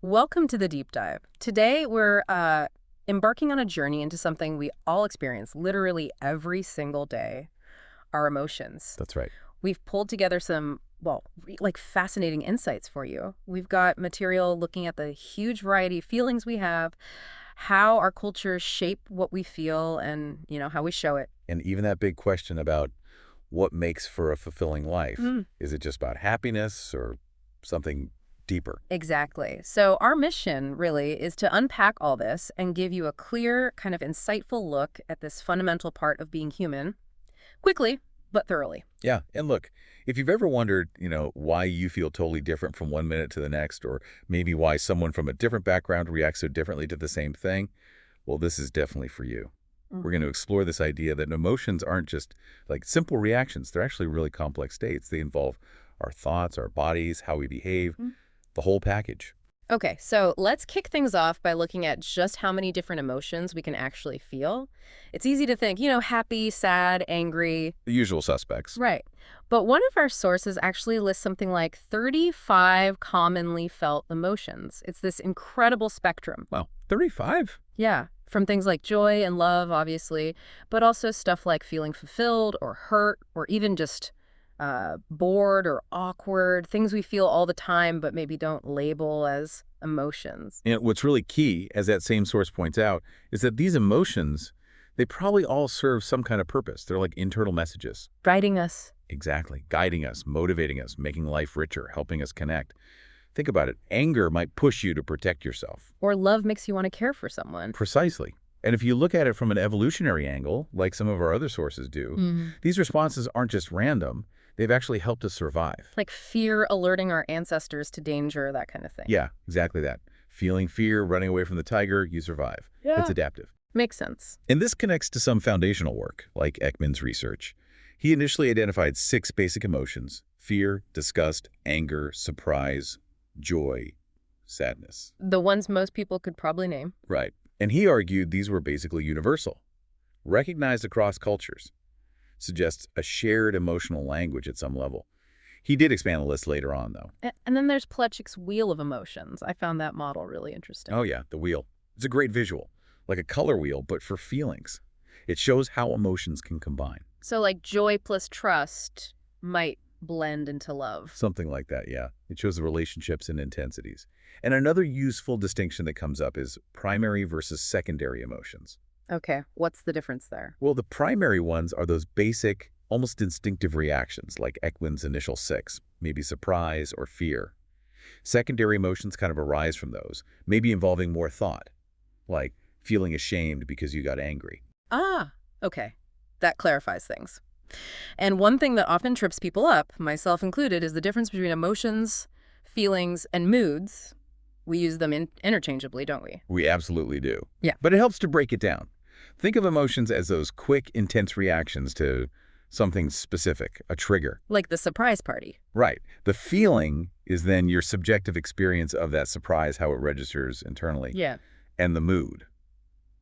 Welcome to the deep dive. Today, we're embarking on a journey into something we all experience literally every single day, our emotions. That's right. We've pulled together some, well, fascinating insights for you. We've got material looking at the huge variety of feelings we have, how our cultures shape what we feel, and, how we show it. And even that big question about what makes for a fulfilling life. Mm. Is it just about happiness or something deeper? Exactly. So our mission really is to unpack all this and give you a clear, kind of insightful look at this fundamental part of being human, quickly, but thoroughly. Yeah. And look, if you've ever wondered, why you feel totally different from one minute to the next, or maybe why someone from a different background reacts so differently to the same thing, well, this is definitely for you. We're going to explore this idea that emotions aren't just like simple reactions. They're actually really complex states. They involve our thoughts, our bodies, how we behave, the whole package. Okay, so let's kick things off by looking at just how many different emotions we can actually feel. It's easy to think, happy, sad, angry. The usual suspects. Right. But one of our sources actually lists something like 35 commonly felt emotions. It's this incredible spectrum. Wow, 35? Yeah, from things like joy and love, obviously, but also stuff like feeling fulfilled or hurt or even just bored or awkward, things we feel all the time but maybe don't label as emotions. And what's really key, as that same source points out, is that these emotions, they probably all serve some kind of purpose. They're like internal messages. Guiding us. Exactly. Guiding us, motivating us, making life richer, helping us connect. Think about it. Anger might push you to protect yourself. Or love makes you want to care for someone. Precisely. And if you look at it from an evolutionary angle, like some of our other sources do, these responses aren't just random. They've actually helped us survive. Like fear alerting our ancestors to danger, that kind of thing. Yeah, exactly that. Feeling fear, running away from the tiger, you survive. Yeah. It's adaptive. Makes sense. And this connects to some foundational work, like Ekman's research. He initially identified 6 basic emotions: fear, disgust, anger, surprise, joy, sadness. The ones most people could probably name. Right. And he argued these were basically universal, recognized across cultures, suggests a shared emotional language at some level. He did expand the list later on, though. And then there's Plutchik's wheel of emotions. I found that model really interesting. Oh, yeah, the wheel. It's a great visual, like a color wheel, but for feelings. It shows how emotions can combine. So like joy plus trust might blend into love. Something like that, yeah. It shows the relationships and intensities. And another useful distinction that comes up is primary versus secondary emotions. Okay, what's the difference there? Well, the primary ones are those basic, almost instinctive reactions, like Ekman's initial 6, maybe surprise or fear. Secondary emotions kind of arise from those, maybe involving more thought, like feeling ashamed because you got angry. Ah, okay. That clarifies things. And one thing that often trips people up, myself included, is the difference between emotions, feelings, and moods. We use them interchangeably, don't we? We absolutely do. Yeah. But it helps to break it down. Think of emotions as those quick, intense reactions to something specific, a trigger. Like the surprise party. Right. The feeling is then your subjective experience of that surprise, how it registers internally. Yeah. And the mood.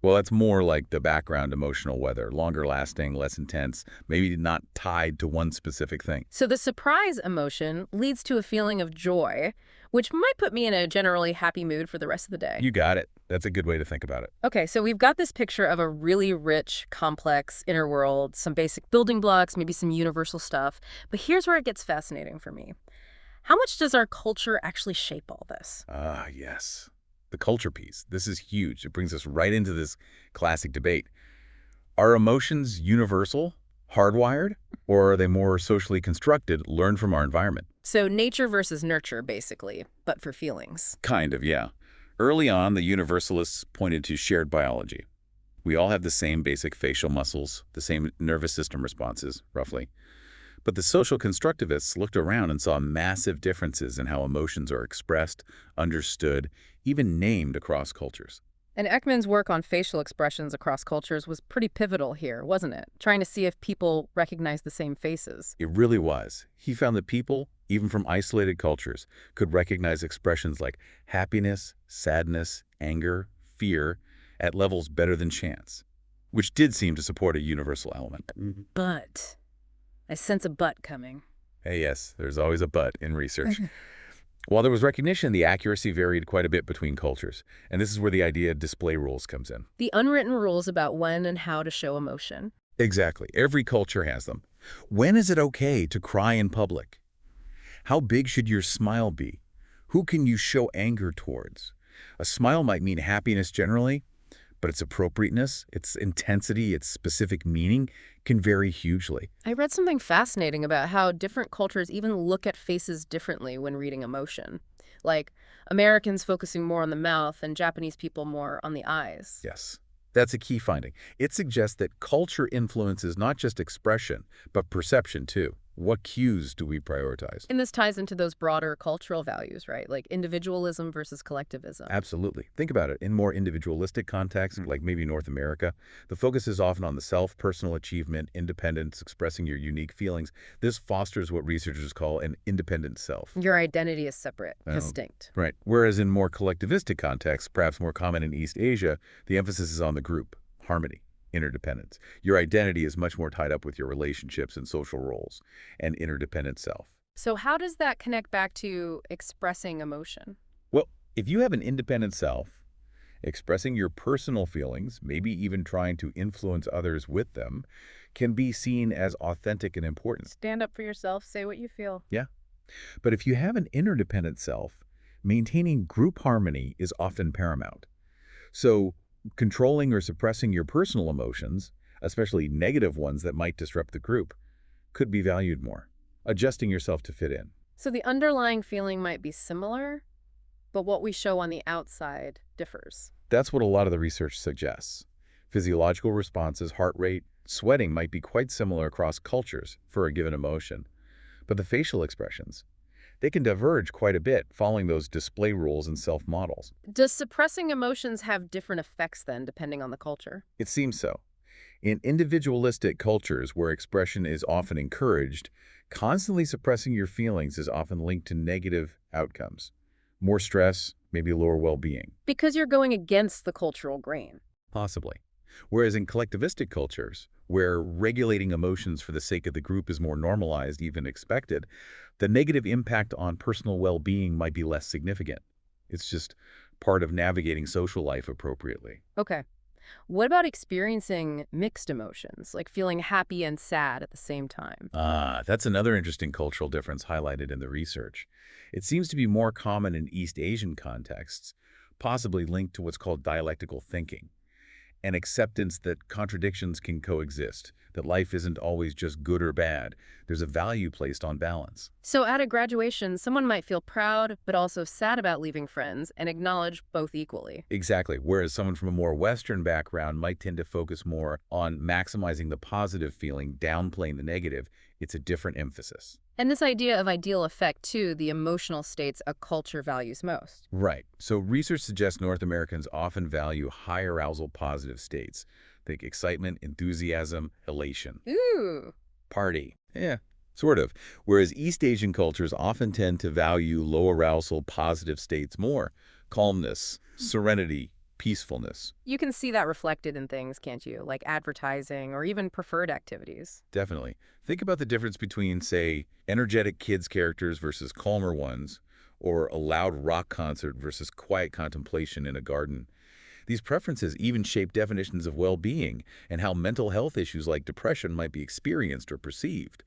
Well, that's more like the background emotional weather, longer lasting, less intense, maybe not tied to one specific thing. So the surprise emotion leads to a feeling of joy, which might put me in a generally happy mood for the rest of the day. You got it. That's a good way to think about it. Okay, so we've got this picture of a really rich, complex inner world, some basic building blocks, maybe some universal stuff. But here's where it gets fascinating for me. How much does our culture actually shape all this? Ah, yes. The culture piece. This is huge. It brings us right into this classic debate. Are emotions universal, hardwired, or are they more socially constructed, learned from our environment? So nature versus nurture, basically, but for feelings. Kind of, yeah. Early on, the universalists pointed to shared biology. We all have the same basic facial muscles, the same nervous system responses, roughly. But the social constructivists looked around and saw massive differences in how emotions are expressed, understood, even named across cultures. And Ekman's work on facial expressions across cultures was pretty pivotal here, wasn't it? Trying to see if people recognize the same faces. It really was. He found that people, even from isolated cultures, could recognize expressions like happiness, sadness, anger, fear at levels better than chance, which did seem to support a universal element. But I sense a but coming. Hey, yes, there's always a but in research. While there was recognition, the accuracy varied quite a bit between cultures, and this is where the idea of display rules comes in. The unwritten rules about when and how to show emotion. Exactly. Every culture has them. When is it okay to cry in public? How big should your smile be? Who can you show anger towards? A smile might mean happiness generally, but its appropriateness, its intensity, its specific meaning can vary hugely. I read something fascinating about how different cultures even look at faces differently when reading emotion. Like Americans focusing more on the mouth and Japanese people more on the eyes. Yes, that's a key finding. It suggests that culture influences not just expression, but perception too. What cues do we prioritize? And this ties into those broader cultural values, right? Like individualism versus collectivism. Absolutely. Think about it. In more individualistic contexts, like maybe North America, the focus is often on the self, personal achievement, independence, expressing your unique feelings. This fosters what researchers call an independent self. Your identity is separate, Oh, distinct. right. Whereas in more collectivistic contexts, perhaps more common in East Asia, the emphasis is on the group, harmony, interdependence. Your identity is much more tied up with your relationships and social roles, and interdependent self. So how does that connect back to expressing emotion? Well, if you have an independent self, expressing your personal feelings, maybe even trying to influence others with them, can be seen as authentic and important. Stand up for yourself, say what you feel. Yeah. But if you have an interdependent self, maintaining group harmony is often paramount. So, controlling or suppressing your personal emotions, especially negative ones that might disrupt the group, could be valued more. Adjusting yourself to fit in. So the underlying feeling might be similar, but what we show on the outside differs. That's what a lot of the research suggests. Physiological responses, heart rate, sweating might be quite similar across cultures for a given emotion. But the facial expressions, they can diverge quite a bit following those display rules and self-models. Does suppressing emotions have different effects then, depending on the culture? It seems so. In individualistic cultures where expression is often encouraged, constantly suppressing your feelings is often linked to negative outcomes. More stress, maybe lower well-being. Because you're going against the cultural grain. Possibly. Whereas in collectivistic cultures, where regulating emotions for the sake of the group is more normalized, even expected, the negative impact on personal well-being might be less significant. It's just part of navigating social life appropriately. Okay. What about experiencing mixed emotions, like feeling happy and sad at the same time? That's another interesting cultural difference highlighted in the research. It seems to be more common in East Asian contexts, possibly linked to what's called dialectical thinking, an acceptance that contradictions can coexist, that life isn't always just good or bad. There's a value placed on balance. So at a graduation, someone might feel proud, but also sad about leaving friends and acknowledge both equally. Exactly. Whereas someone from a more Western background might tend to focus more on maximizing the positive feeling, downplaying the negative. It's a different emphasis. And this idea of ideal effect, too, the emotional states a culture values most. Right. So research suggests North Americans often value high arousal positive states. Think excitement, enthusiasm, elation. Ooh. Party. Yeah, sort of. Whereas East Asian cultures often tend to value low arousal positive states more. Calmness, serenity, peacefulness. You can see that reflected in things, can't you? Like advertising or even preferred activities. Definitely. Think about the difference between, say, energetic kids characters versus calmer ones, or a loud rock concert versus quiet contemplation in a garden. These preferences even shape definitions of well-being and how mental health issues like depression might be experienced or perceived.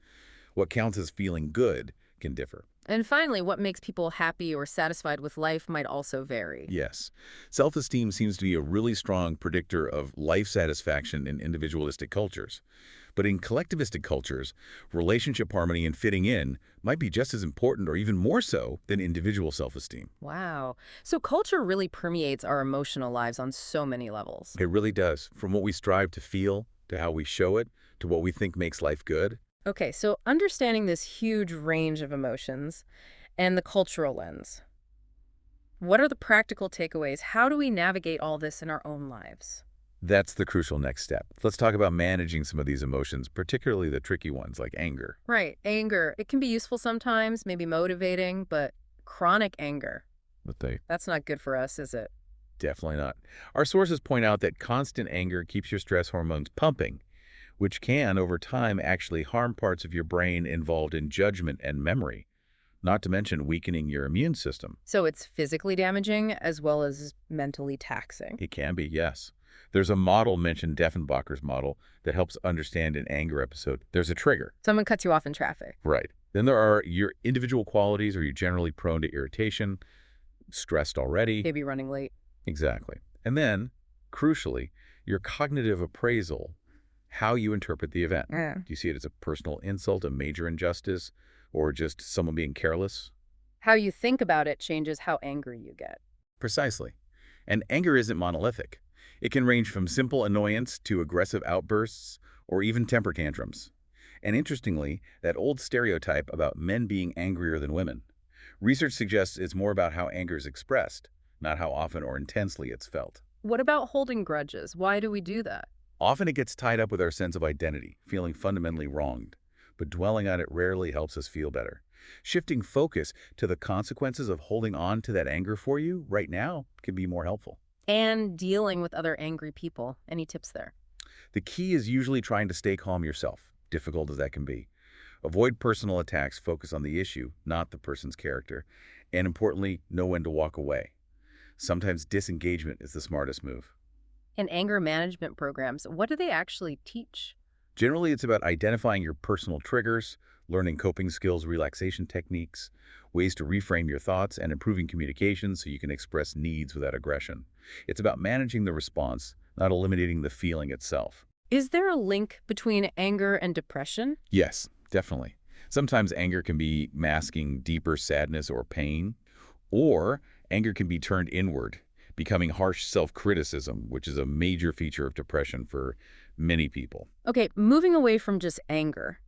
What counts as feeling good can differ. And finally, what makes people happy or satisfied with life might also vary. Yes, self-esteem seems to be a really strong predictor of life satisfaction in individualistic cultures. But in collectivistic cultures, relationship harmony and fitting in might be just as important or even more so than individual self-esteem. Wow. So culture really permeates our emotional lives on so many levels. It really does, from what we strive to feel, to how we show it, to what we think makes life good. Okay, so understanding this huge range of emotions and the cultural lens, what are the practical takeaways? How do we navigate all this in our own lives? That's the crucial next step. Let's talk about managing some of these emotions, particularly the tricky ones like anger. Right, anger. It can be useful sometimes, maybe motivating, but chronic anger, But they that's not good for us, is it? definitely not. Our sources point out that constant anger keeps your stress hormones pumping, which can, over time, actually harm parts of your brain involved in judgment and memory. not to mention weakening your immune system. So it's physically damaging as well as mentally taxing. It can be, yes. There's a model mentioned, Deffenbacher's model, that helps understand an anger episode. There's a trigger. Someone cuts you off in traffic. Right. Then there are your individual qualities. Are you generally prone to irritation, stressed already? Maybe running late. Exactly. And then, crucially, your cognitive appraisal, how you interpret the event. Yeah. Do you see it as a personal insult, a major injustice, or just someone being careless? How you think about it changes how angry you get. Precisely. And anger isn't monolithic. It can range from simple annoyance to aggressive outbursts or even temper tantrums. And interestingly, that old stereotype about men being angrier than women. Research suggests it's more about how anger is expressed, not how often or intensely it's felt. What about holding grudges? Why do we do that? Often it gets tied up with our sense of identity, feeling fundamentally wronged. But dwelling on it rarely helps us feel better. Shifting focus to the consequences of holding on to that anger for you right now can be more helpful. And dealing with other angry people. Any tips there? The key is usually trying to stay calm yourself, difficult as that can be. Avoid personal attacks, focus on the issue, not the person's character. And importantly, know when to walk away. Sometimes disengagement is the smartest move. In anger management programs, what do they actually teach? Generally, it's about identifying your personal triggers, learning coping skills, relaxation techniques, ways to reframe your thoughts, and improving communication so you can express needs without aggression. It's about managing the response, not eliminating the feeling itself. Is there a link between anger and depression? Yes, definitely. Sometimes anger can be masking deeper sadness or pain, or anger can be turned inward, becoming harsh self-criticism, which is a major feature of depression for many people. Okay, moving away from just anger,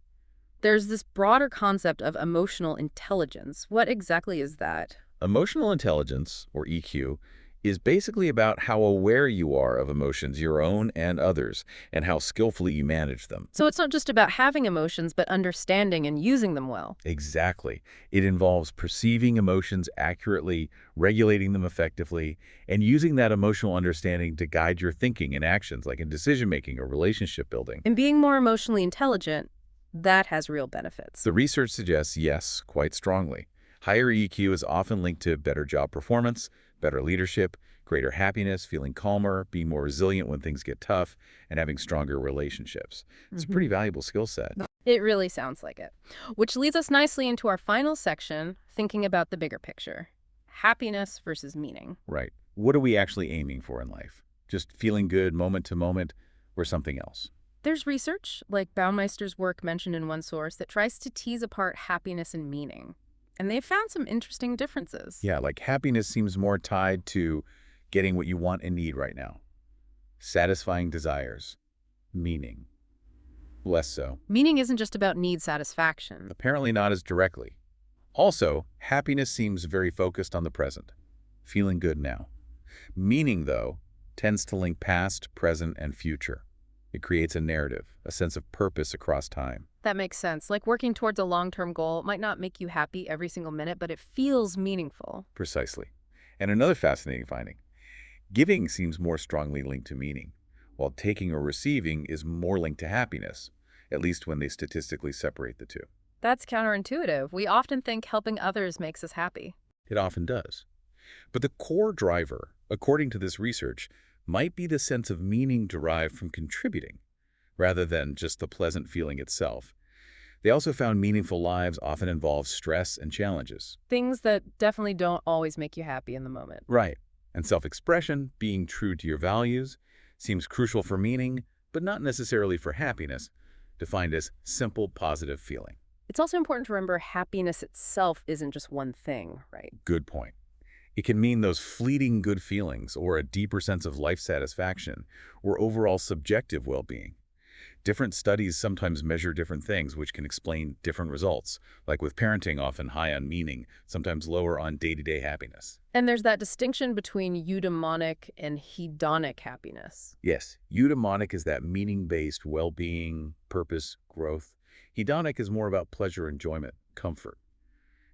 there's this broader concept of emotional intelligence. What exactly is that? Emotional intelligence, or EQ, is basically about how aware you are of emotions, your own and others, and how skillfully you manage them. So it's not just about having emotions, but understanding and using them well. Exactly. It involves perceiving emotions accurately, regulating them effectively, and using that emotional understanding to guide your thinking and actions, like in decision-making or relationship building. And being more emotionally intelligent, that has real benefits. The research suggests yes, quite strongly. Higher EQ is often linked to better job performance, better leadership, greater happiness, feeling calmer, being more resilient when things get tough, and having stronger relationships. It's a pretty valuable skill set. It really sounds like it. Which leads us nicely into our final section, thinking about the bigger picture. Happiness versus meaning. Right. What are we actually aiming for in life? Just feeling good moment to moment, or something else? There's research, like Baumeister's work mentioned in one source, that tries to tease apart happiness and meaning. And they've found some interesting differences. Yeah, like happiness seems more tied to getting what you want and need right now. Satisfying desires. Meaning. Less so. Meaning isn't just about need satisfaction. Apparently not as directly. Also, happiness seems very focused on the present. Feeling good now. Meaning, though, tends to link past, present, and future. It creates a narrative, a sense of purpose across time. That makes sense. Like working towards a long-term goal might not make you happy every single minute, but it feels meaningful. Precisely. And another fascinating finding. Giving seems more strongly linked to meaning, while taking or receiving is more linked to happiness, at least when they statistically separate the two. That's counterintuitive. We often think helping others makes us happy. It often does. But the core driver, according to this research, might be the sense of meaning derived from contributing, rather than just the pleasant feeling itself. They also found meaningful lives often involve stress and challenges. Things that definitely don't always make you happy in the moment. Right. And self-expression, being true to your values, seems crucial for meaning, but not necessarily for happiness, defined as simple positive feeling. It's also important to remember happiness itself isn't just one thing, right? Good point. It can mean those fleeting good feelings or a deeper sense of life satisfaction or overall subjective well-being. Different studies sometimes measure different things, which can explain different results, like with parenting often high on meaning, sometimes lower on day-to-day happiness. And there's that distinction between eudaimonic and hedonic happiness. Yes, eudaimonic is that meaning-based well-being, purpose, growth. Hedonic is more about pleasure, enjoyment, comfort.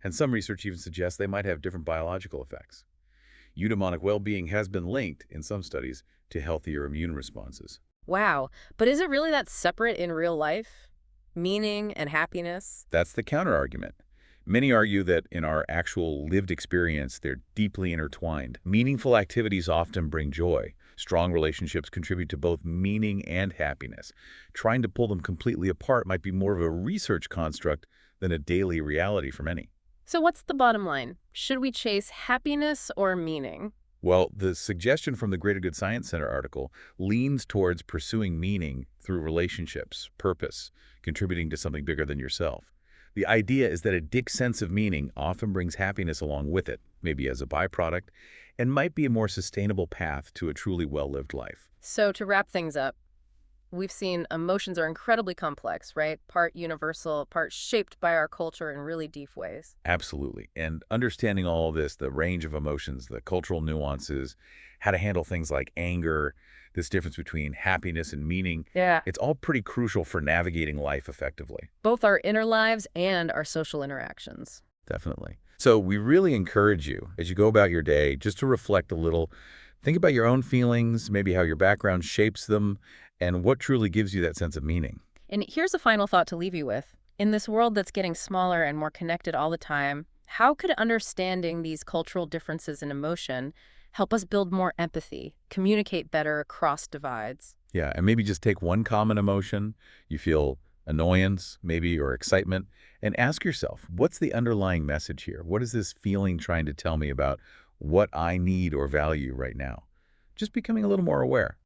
And some research even suggests they might have different biological effects. Eudaimonic well-being has been linked, in some studies, to healthier immune responses. Wow, but is it really that separate in real life? Meaning and happiness? That's the counterargument. Many argue that in our actual lived experience, they're deeply intertwined. Meaningful activities often bring joy. Strong relationships contribute to both meaning and happiness. Trying to pull them completely apart might be more of a research construct than a daily reality for many. So what's the bottom line? Should we chase happiness or meaning? Well, the suggestion from the Greater Good Science Center article leans towards pursuing meaning through relationships, purpose, contributing to something bigger than yourself. The idea is that a deep sense of meaning often brings happiness along with it, maybe as a byproduct, and might be a more sustainable path to a truly well-lived life. So to wrap things up, we've seen emotions are incredibly complex, right? Part universal, part shaped by our culture in really deep ways. Absolutely. And understanding all of this, the range of emotions, the cultural nuances, how to handle things like anger, this difference between happiness and meaning, Yeah. it's all pretty crucial for navigating life effectively. Both our inner lives and our social interactions. Definitely. So we really encourage you, as you go about your day, just to reflect a little. Think about your own feelings, maybe how your background shapes them, and what truly gives you that sense of meaning. And here's a final thought to leave you with. In this world that's getting smaller and more connected all the time, how could understanding these cultural differences in emotion help us build more empathy, communicate better across divides? Yeah, and maybe just take one common emotion. You feel annoyance, maybe, or excitement, and ask yourself, what's the underlying message here? What is this feeling trying to tell me about what I need or value right now? Just becoming a little more aware.